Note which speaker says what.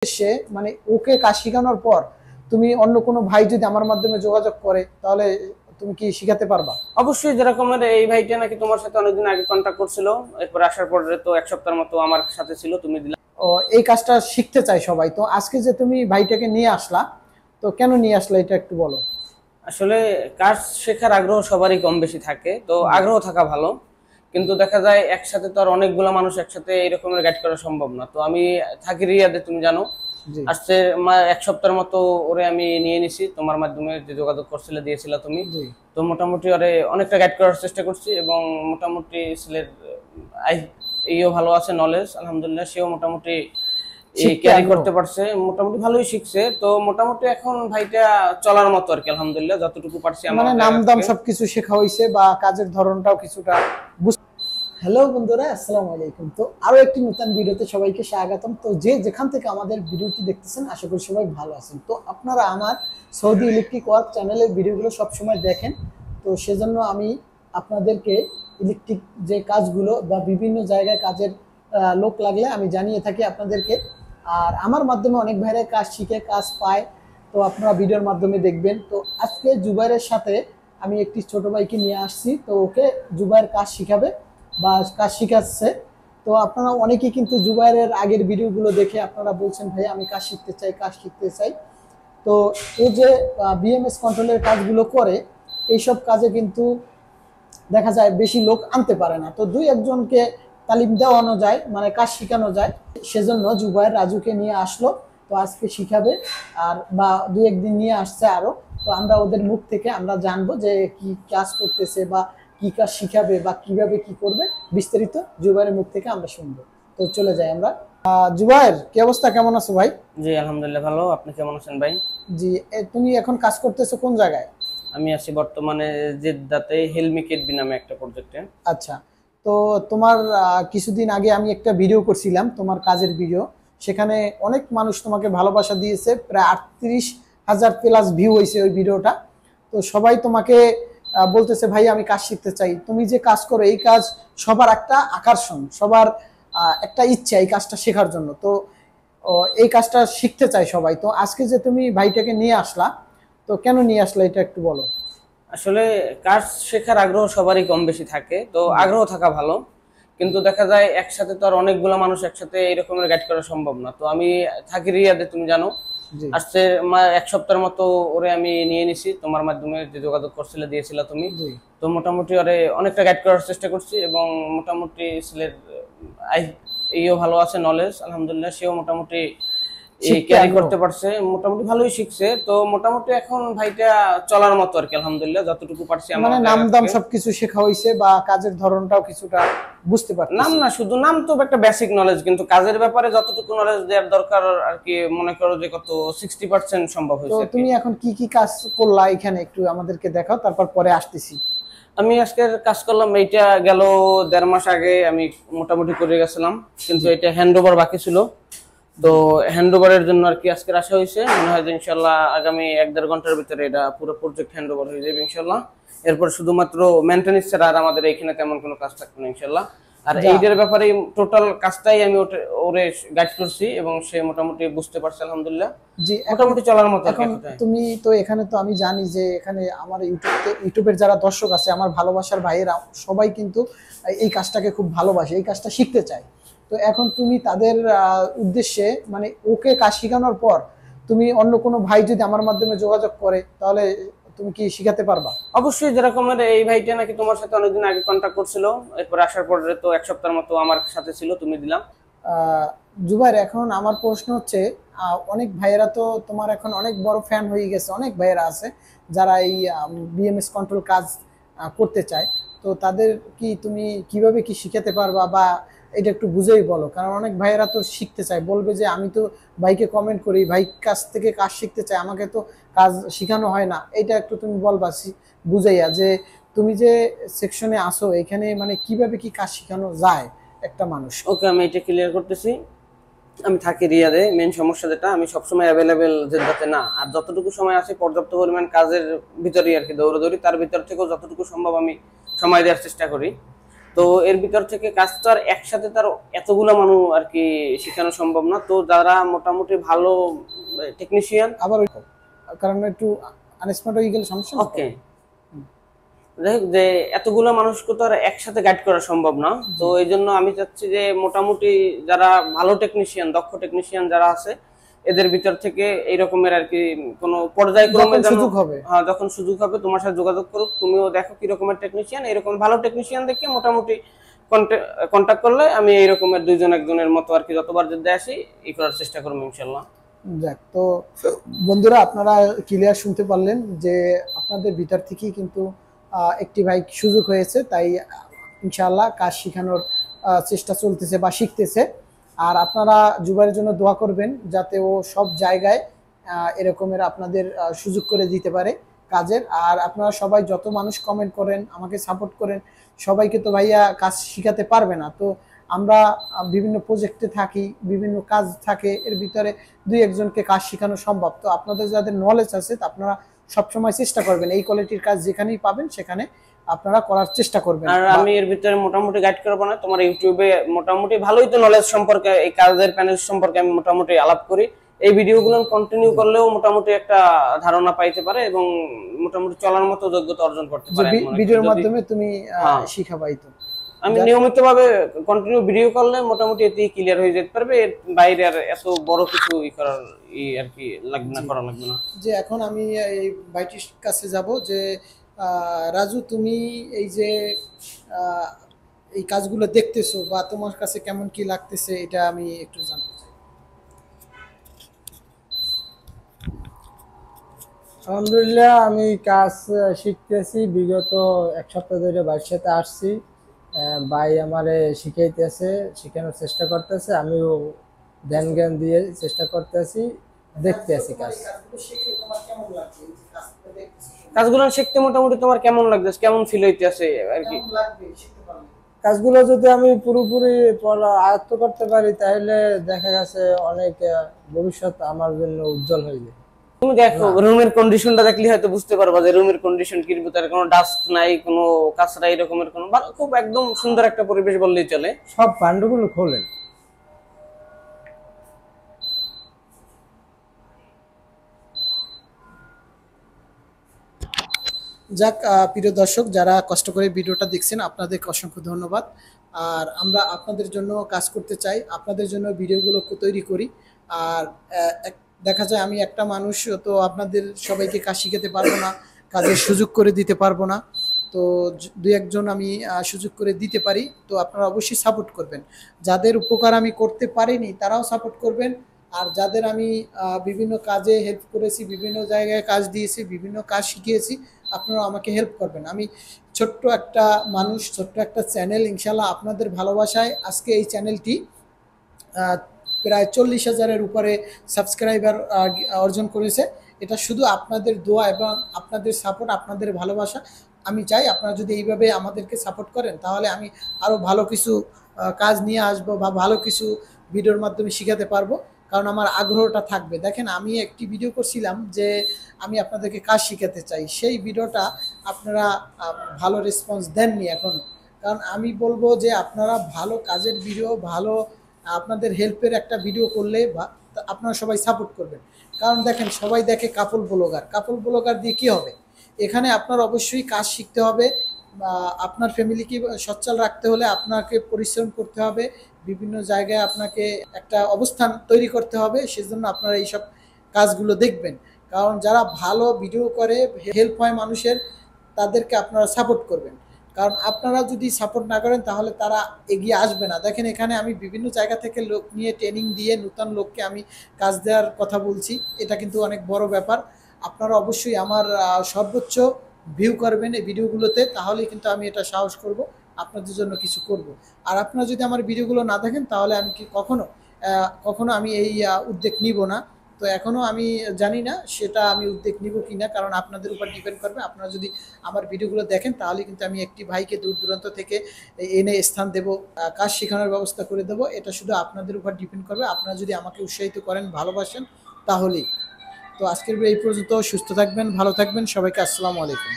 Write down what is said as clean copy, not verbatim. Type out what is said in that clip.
Speaker 1: সে মানে ওকে কাজ শেখানোর পর তুমি অন্য কোনো ভাই যদি আমার মাধ্যমে যোগাযোগ করে তাহলে তুমি কি শিখাতে পারবা?
Speaker 2: অবশ্যই। যেরকমের এই ভাইটা নাকি তোমার সাথে অনেকদিন আগে কন্ট্যাক্ট করছিল, এরপর আসার পরে তো এক সপ্তাহের মতো আমার সাথে ছিল, তুমি দিলা।
Speaker 1: ও, এই কাজটা শিখতে চাই সবাই। তো আজকে যে তুমি ভাইটাকে নিয়ে আসলা, তো কেন নিয়ে আসলা এটা একটু বলো।
Speaker 2: আসলে কাজ শেখার আগ্রহ সবারই কম বেশি থাকে, তো
Speaker 1: হুম।
Speaker 2: আগ্রহ থাকা ভালো, কিন্তু দেখা যায় একসাথে তো আর অনেকগুলো মানুষ একসাথে এরকমের গাইড করা সম্ভব না। তো আমি থাকি রিয়াদে, তুমি জানো।
Speaker 1: জি
Speaker 2: আসছে এক সপ্তাহের মতো ওরে আমি নিয়ে নিছি, তোমার মাধ্যমে যে যোগাযোগ করছিলে, দিয়েছিলা তুমি।
Speaker 1: জি।
Speaker 2: তো মোটামুটি ওরে অনেকটা গাইড করার চেষ্টা করছি, এবং মোটামুটি ছেলের এইও ভালো আছে, নলেজ আলহামদুলিল্লাহ। সেও মোটামুটি এই
Speaker 1: শিখতে
Speaker 2: ক্যারি
Speaker 1: আগ্রহ।
Speaker 2: করতে পারছে, মোটামুটি ভালোই শিখছে। তো মোটামুটি এখন ভাইটা চলার মতো আর কি, আলহামদুলিল্লাহ যতটুকু পারছি আমার
Speaker 1: মানে নাম
Speaker 2: জায়গা
Speaker 1: দাম
Speaker 2: থেকে।
Speaker 1: সবকিছু শেখা হয়েছে বা কাজের ধরনটাও কিছুটা হ্যালো বন্ধুরা, আসসালামু আলাইকুম। তো আরো একটি নতুন ভিডিওতে সবাইকে স্বাগতম। তো যে যেখান থেকে আমাদের ভিডিওটি দেখতেছেন, আশা করি সবাই ভালো আছেন। তো আপনারা আমার সৌদি ইলেকট্রিক ওয়ার্ক চ্যানেলের ভিডিওগুলো সবসময় দেখেন, তো সেজন্য আমি আপনাদেরকে ইলেকট্রিক যে কাজগুলো বা বিভিন্ন জায়গায় কাজের লোক লাগলে আমি জানিয়ে থাকি আপনাদেরকে। আর আমার মাধ্যমে অনেক ভাইরা কাজ শিখে কাজ পায়, তো আপনারা ভিডিওর মাধ্যমে দেখবেন। তো আজকে জুবাইরের সাথে আমি একটি ছোট ভাইকে নিয়ে আসছি, তো ওকে জুবাইর কাজ শিখাবে বা কাজ শিখাচ্ছে। তো আপনারা অনেকেই কিন্তু জুবাইরের আগের ভিডিওগুলো দেখে আপনারা বলছেন ভাই আমি কাজ শিখতে চাই, কাজ শিখতে চাই। তো ও যে বিএমএস কন্ট্রোলের কাজগুলো করে, এইসব কাজে কিন্তু দেখা যায় বেশি লোক আনতে পারে না। তো দুই একজনকে তালিম দেওয়ানো যায়, মানে কাজ শেখানো যায়। সেজন্য জুবাইর রাজুকে নিয়ে আসলো, তো আজকে শিখাবে। আর বা দুই একদিন নিয়ে আসছে আরো। তো আমরা ওদের মুখ থেকে আমরা জানবো যে কি কাজ করতেছে বা কি কাজ শিখাবে বা কিভাবে কি করবে, বিস্তারিত জুবাইরের মুখ থেকে আমরা শুনবো। তো চলে যাই আমরা। জুবাইর, কি অবস্থা, কেমন আছো ভাই?
Speaker 2: জি আলহামদুলিল্লাহ ভালো, আপনি কেমন আছেন ভাই?
Speaker 1: জি। তুমি এখন কাজ করতেছো কোন জায়গায়?
Speaker 2: আমি আছি বর্তমানে জেদ্দাতে হেলমি কেটবি নামে একটা প্রজেক্টে।
Speaker 1: আচ্ছা। তো তোমার কিছুদিন আগে আমি একটা ভিডিও করছিলাম, তোমার কাজের ভিডিও। সেখানে অনেক মানুষ তোমাকে ভালোবাসা দিয়েছে, প্রায় 38,000 প্লাস ভিউ হয়েছে ওই ভিডিওটা। তো সবাই তোমাকে বলতেছে ভাই আমি কাজ শিখতে চাই। তুমি যে কাজ করো এই কাজ সবার একটা আকর্ষণ, সবার একটা ইচ্ছা এই কাজটা শেখার জন্য। তো এই কাজটা শিখতে চাই সবাই। তো আজকে যে তুমি ভাইটাকে নিয়ে আসলা, তো কেন নিয়ে আসলা এটা একটু বলো।
Speaker 2: আসলে কাজ শেখার আগ্রহ সবারই কম বেশি থাকে, তো
Speaker 1: জি।
Speaker 2: আগ্রহ থাকা ভালো, কিন্তু দেখা যায় একসাথে তো আর অনেকগুলো মানুষ একসাথে এরকমের গাইড করা সম্ভব না। তো আমি থাকি রিয়াদে, তুমি জানো।
Speaker 1: জি।
Speaker 2: আসছে এক সপ্তাহের মতো ওরে আমি নিয়ে নিছি, তোমার মাধ্যমে যে যোগাযোগ করছিলে, দিয়েছিলা তুমি।
Speaker 1: জি।
Speaker 2: তো মোটামুটি ওরে অনেকটা গাইড করার চেষ্টা করছি, এবং মোটামুটি ছেলের এইও ভালো আছে, নলেজ আলহামদুলিল্লাহ। সেও মোটামুটি এই
Speaker 1: শিখতে
Speaker 2: ক্যারি
Speaker 1: আগ্রহ।
Speaker 2: করতে পারছে, মোটামুটি ভালোই শিখছে। তো মোটামুটি এখন ভাইটা চলার মতো আর কি, আলহামদুলিল্লাহ যতটুকু পারছি আমার
Speaker 1: মানে নাম
Speaker 2: জায়গা
Speaker 1: দাম
Speaker 2: থেকে।
Speaker 1: সবকিছু শেখা হয়েছে বা কাজের ধরনটাও কিছুটা বুঝতে
Speaker 2: নাম
Speaker 1: পারতেছি।
Speaker 2: না, শুধু নাম তো একটা বেসিক নলেজ, কিন্তু কাজের ব্যাপারে যতটুকু নলেজ দেওয়ার দরকার আর কি, মনে করো যে কত 60% সম্ভব
Speaker 1: তো
Speaker 2: হয়েছে আর কি।
Speaker 1: তুমি এখন কি কি কাজ করলা এখানে একটু আমাদেরকে দেখাও, তারপর পরে আসতেছি।
Speaker 2: আমি আজকের কাজ করলাম, এইটা গেল 1.5 মাস আগে আমি মোটামুটি করে গেছিলাম, কিন্তু এটা হ্যান্ড ওভার বাকি ছিল। তো হ্যান্ড ওভারের জন্য আর কি আজকে আসা হয়েছে। মনে হয় যে ইনশাল্লাহ আগামী 1-1.5 ঘন্টার ভিতরে এটা পুরো প্রজেক্ট হ্যান্ড ওভার হয়ে যাবে ইনশাল্লাহ। এরপর শুধুমাত্র মেইনটেনেন্স ছাড়া আর আমাদের এখানে তেমন কোনো কাজ থাকবে না ইনশাল্লাহ। আর
Speaker 1: যা।
Speaker 2: এইটার ব্যাপারে টোটাল কাজটাই আমি ওরে গাইড করছি, এবং সে মোটামুটি বুঝতে পারছে আলহামদুলিল্লাহ,
Speaker 1: জি। এখন
Speaker 2: মোটামুটি চলার মতো আর কি
Speaker 1: এখন
Speaker 2: এক কথায়।
Speaker 1: তুমি তো এখানে, তো আমি জানি যে এখানে আমার ইউটিউবের যারা দর্শক আছে, আমার ভালোবাসার ভাইয়েরা সবাই কিন্তু এই কাজটাকে খুব ভালোবাসে, এই কাজটা শিখতে চায়। তো এখন তুমি তাদের উদ্দেশ্যে মানে ওকে কাজ শেখানোর পর তুমি অন্য কোনো ভাই যদি আমার মাধ্যমে যোগাযোগ করে তাহলে তুমি কি শিখাতে পারবা?
Speaker 2: অবশ্যই। যেরকমের এই ভাইটা নাকি তোমার সাথে অনেকদিন আগে কন্ট্যাক্ট করছিল, এরপর আসার পরে তো এক সপ্তাহের মতো আমার সাথে ছিল, তুমি দিলাম।
Speaker 1: আহ, জুবাইর, এখন আমার প্রশ্ন হচ্ছে, অনেক ভাইয়েরা তো তোমার এখন অনেক বড় ফ্যান হয়ে গেছে, অনেক ভাইয়েরা আছে যারা এই বিএমএস কন্ট্রোল কাজ করতে চায়। তো তাদের কি তুমি কিভাবে কি শিখাতে পারবা বা এটা একটু বুঝেই বলো, কারণ অনেক ভাইয়েরা তো শিখতে চায়, বলবে যে আমি তো ভাইকে কমেন্ট করি, ভাই কাছ থেকে কাজ শিখতে চাই, আমাকে তো কাজ শেখানো হয় না। এটা একটু তুমি বলবা বুঝাইয়া যে তুমি যে সেকশনে আসো এখানে মানে কিভাবে কি কাজ শেখানো যায় একটা মানুষ।
Speaker 2: ওকে, আমি এটা ক্লিয়ার করতেছি। আমি থাকি রিয়াদে, মেন সমস্যা যেটা আমি সবসময় অ্যাভেলেবেল জেদ্দাতে না, আর যতটুকু সময় আছে পর্যাপ্ত পরিমাণ কাজের ভিতরেই আর কি দৌড়াদৌড়ি, তার ভিতর থেকেও যতটুকু সম্ভব আমি সময় দেওয়ার চেষ্টা করি। তো এর ভিতর থেকে কাজ তো আর একসাথে তার এতগুলো মানুষ আর কি শেখানো সম্ভব না। তো যারা মোটামুটি ভালো টেকনিশিয়ান,
Speaker 1: আবার কারণ একটু আনস্মার্ট হয়ে গেলে সমস্যা না।
Speaker 2: ওকে, যাই হোক, যে এতগুলো মানুষকে তো আর একসাথে গাইড করা সম্ভব না। তো এই জন্য আমি চাচ্ছি যে মোটামুটি যারা ভালো টেকনিশিয়ান, দক্ষ টেকনিশিয়ান যারা আছে, এদের ভিতর থেকে এই রকমের আর কি কোনো পর্যায়ক্রমে
Speaker 1: সুযোগ হবে,
Speaker 2: হ্যাঁ যখন সুযোগ হবে তোমার সাথে যোগাযোগ করুক, তুমিও দেখো কি রকমের টেকনিশিয়ান, এরকম ভালো টেকনিশিয়ান দেখে মোটামুটি কন্ট্যাক্ট করলে আমি এই রকমের দুইজন একজনের মতো আর কি যতবার যদি আসি এই করার চেষ্টা করবো ইনশাল্লাহ।
Speaker 1: যাক, তো বন্ধুরা আপনারা ক্লিয়ার শুনতে পারলেন যে আপনাদের ভিতর থেকেই কিন্তু একটি ভাই সুযোগ হয়েছে, তাই ইনশাআল্লাহ কাজ শেখানোর চেষ্টা চলতেছে বা শিখতেছে। আর আপনারা জুবাইরের জন্য দোয়া করবেন যাতে ও সব জায়গায় এরকমের আপনাদের সুযোগ করে দিতে পারে কাজের। আর আপনারা সবাই যত মানুষ কমেন্ট করেন, আমাকে সাপোর্ট করেন, সবাইকে তো ভাইয়া কাজ শিখাতে পারবে না। তো আমরা বিভিন্ন প্রজেক্টে থাকি, বিভিন্ন কাজ থাকে, এর ভিতরে দুই একজনকে কাজ শেখানো সম্ভব। তো আপনাদের যাদের নলেজ আছে আপনারা সবসময় চেষ্টা করবেন এই কোয়ালিটির কাজ যেখানেই পাবেন সেখানে আপনারা করার চেষ্টা করবেন।
Speaker 2: আর আমি এর ভিতরে মোটামুটি গাইড করবো না, তোমার ইউটিউবে মোটামুটি ভালোই তো নলেজ সম্পর্কে, এই কাজের প্যানেল সম্পর্কে আমি মোটামুটি আলাপ করি। এই ভিডিওগুলো কন্টিনিউ করলেও মোটামুটি একটা ধারণা পাইতে পারে এবং মোটামুটি চলার মতো যোগ্যতা অর্জন করতে পারে।
Speaker 1: ভিডিওর মাধ্যমে তুমি শিখাবাই তো
Speaker 2: আমি নিয়মিতভাবে কন্টিনিউ ভিডিও করলে মোটামুটি এতেই ক্লিয়ার হয়ে যেতে পারবে। এর বাইরে আর এত বড় কিছু করার আর কি লাগবে না, করা লাগবে না।
Speaker 1: যে এখন আমি এই ভাইটির কাছে যাব যে রাজু, তুমি এই যে এই কাজগুলো দেখতেছো বা তোমার কাছে কেমন কি লাগতেছে এটা আমি একটু জানতে চাই।
Speaker 3: আলহামদুলিল্লাহ, আমি কাজ শিখতেছি। বিগত এক সপ্তাহ ধরে ভাইয়ের সাথে আসছি। ভাই আমারে শিখাইতেছে, শেখানোর চেষ্টা করতেছে, আমিও ধ্যান জ্ঞান দিয়ে চেষ্টা করতেছি, দেখতে আছি কাজ।
Speaker 2: কাজগুলো শিখতে মোটামুটি তোমার কেমন লাগছে, কেমন ফিল হইতেছে আর কি?
Speaker 3: কাজগুলো যদি আমি পুরোপুরি আয়ত্ত করতে পারি তাহলে দেখা গেছে অনেক ভবিষ্যৎ আমার জন্য উজ্জ্বল হয়ে যাবে।
Speaker 2: তুমি দেখো রুমের কন্ডিশনটা দেখলে হয়তো বুঝতে পারবা যে রুমের কন্ডিশন কি, ভিতরে কোনো ডাস্ট নাই, কোনো কাঁচরা এরকমের কোনো, খুব একদম সুন্দর একটা পরিবেশ বললেই চলে।
Speaker 3: সব পাণ্ডুগুলো খোলেন।
Speaker 1: যাক, প্রিয় দর্শক যারা কষ্ট করে ভিডিওটা দেখছেন আপনাদেরকে অসংখ্য ধন্যবাদ। আর আমরা আপনাদের জন্য কাজ করতে চাই, আপনাদের জন্য ভিডিওগুলো তৈরি করি। আর দেখা যায় আমি একটা মানুষ তো আপনাদের সবাইকে কাজ শিখাতে পারবো না, কাজের সুযোগ করে দিতে পারবো না। তো দুই একজন আমি সুযোগ করে দিতে পারি, তো আপনারা অবশ্যই সাপোর্ট করবেন। যাদের উপকার আমি করতে পারিনি তারাও সাপোর্ট করবেন। আর যাদের আমি বিভিন্ন কাজে হেল্প করেছি, বিভিন্ন জায়গায় কাজ দিয়েছি, বিভিন্ন কাজ শিখিয়েছি, আপনারা আমাকে হেল্প করবেন। আমি ছোট্ট একটা মানুষ, ছোট্ট একটা চ্যানেল, ইনশাল্লাহ আপনাদের ভালোবাসায় আজকে এই চ্যানেলটি প্রায় 40,000-এর উপরে সাবস্ক্রাইবার অর্জন করেছে। এটা শুধু আপনাদের দোয়া এবং আপনাদের সাপোর্ট, আপনাদের ভালোবাসা। আমি চাই আপনারা যদি এইভাবে আমাদেরকে সাপোর্ট করেন তাহলে আমি আরও ভালো কিছু কাজ নিয়ে আসবো বা ভালো কিছু ভিডিওর মাধ্যমে শিখাতে পারবো, কারণ আমার আগ্রহটা থাকবে। দেখেন আমি একটি ভিডিও করছিলাম যে আমি আপনাদেরকে কাজ শিখাতে চাই, সেই ভিডিওটা আপনারা ভালো রেসপন্স দেননি এখনও। কারণ আমি বলবো যে আপনারা ভালো কাজের ভিডিও, ভালো আপনাদের হেল্পের একটা ভিডিও করলে বা আপনারা সবাই সাপোর্ট করবেন। কারণ দেখেন সবাই দেখে কাপল ব্লগার দিয়ে কী হবে? এখানে আপনার অবশ্যই কাজ শিখতে হবে। আপনার ফ্যামিলিকে সচ্ছল রাখতে হলে আপনাকে পরিশ্রম করতে হবে, বিভিন্ন জায়গায় আপনাকে একটা অবস্থান তৈরি করতে হবে। সেজন্য আপনারা এইসব কাজগুলো দেখবেন। কারণ যারা ভালো ভিডিও করে, হেল্প হয় মানুষের, তাদেরকে আপনারা সাপোর্ট করবেন। কারণ আপনারা যদি সাপোর্ট না করেন তাহলে তারা এগিয়ে আসবে না। দেখেন এখানে আমি বিভিন্ন জায়গা থেকে লোক নিয়ে ট্রেনিং দিয়ে নতুন লোককে আমি কাজ দেওয়ার কথা বলছি, এটা কিন্তু অনেক বড় ব্যাপার। আপনারা অবশ্যই আমার সর্বোচ্চ ভিউ করবেন এই ভিডিওগুলোতে, তাহলেই কিন্তু আমি এটা সাহস করব আপনাদের জন্য কিছু করব। আর আপনারা যদি আমার ভিডিওগুলো না দেখেন তাহলে আমি কি কখনো আমি এই উদ্যোগ নিব না। তো এখনও আমি জানি না সেটা আমি উদ্যোগ নিব কি না, কারণ আপনাদের উপর ডিপেন্ড করবে। আপনারা যদি আমার ভিডিওগুলো দেখেন তাহলে কিন্তু আমি একটি ভাইকে দূর দূরান্ত থেকে এনে স্থান দেব, কাজ শেখানোর ব্যবস্থা করে দেব। এটা শুধু আপনাদের উপর ডিপেন্ড করবে। আপনারা যদি আমাকে উৎসাহিত করেন, ভালোবাসেন, তাহলেই। তো আজকের এই পর্যন্ত। সুস্থ থাকবেন, ভালো থাকবেন, সবাইকে আসসালামু আলাইকুম।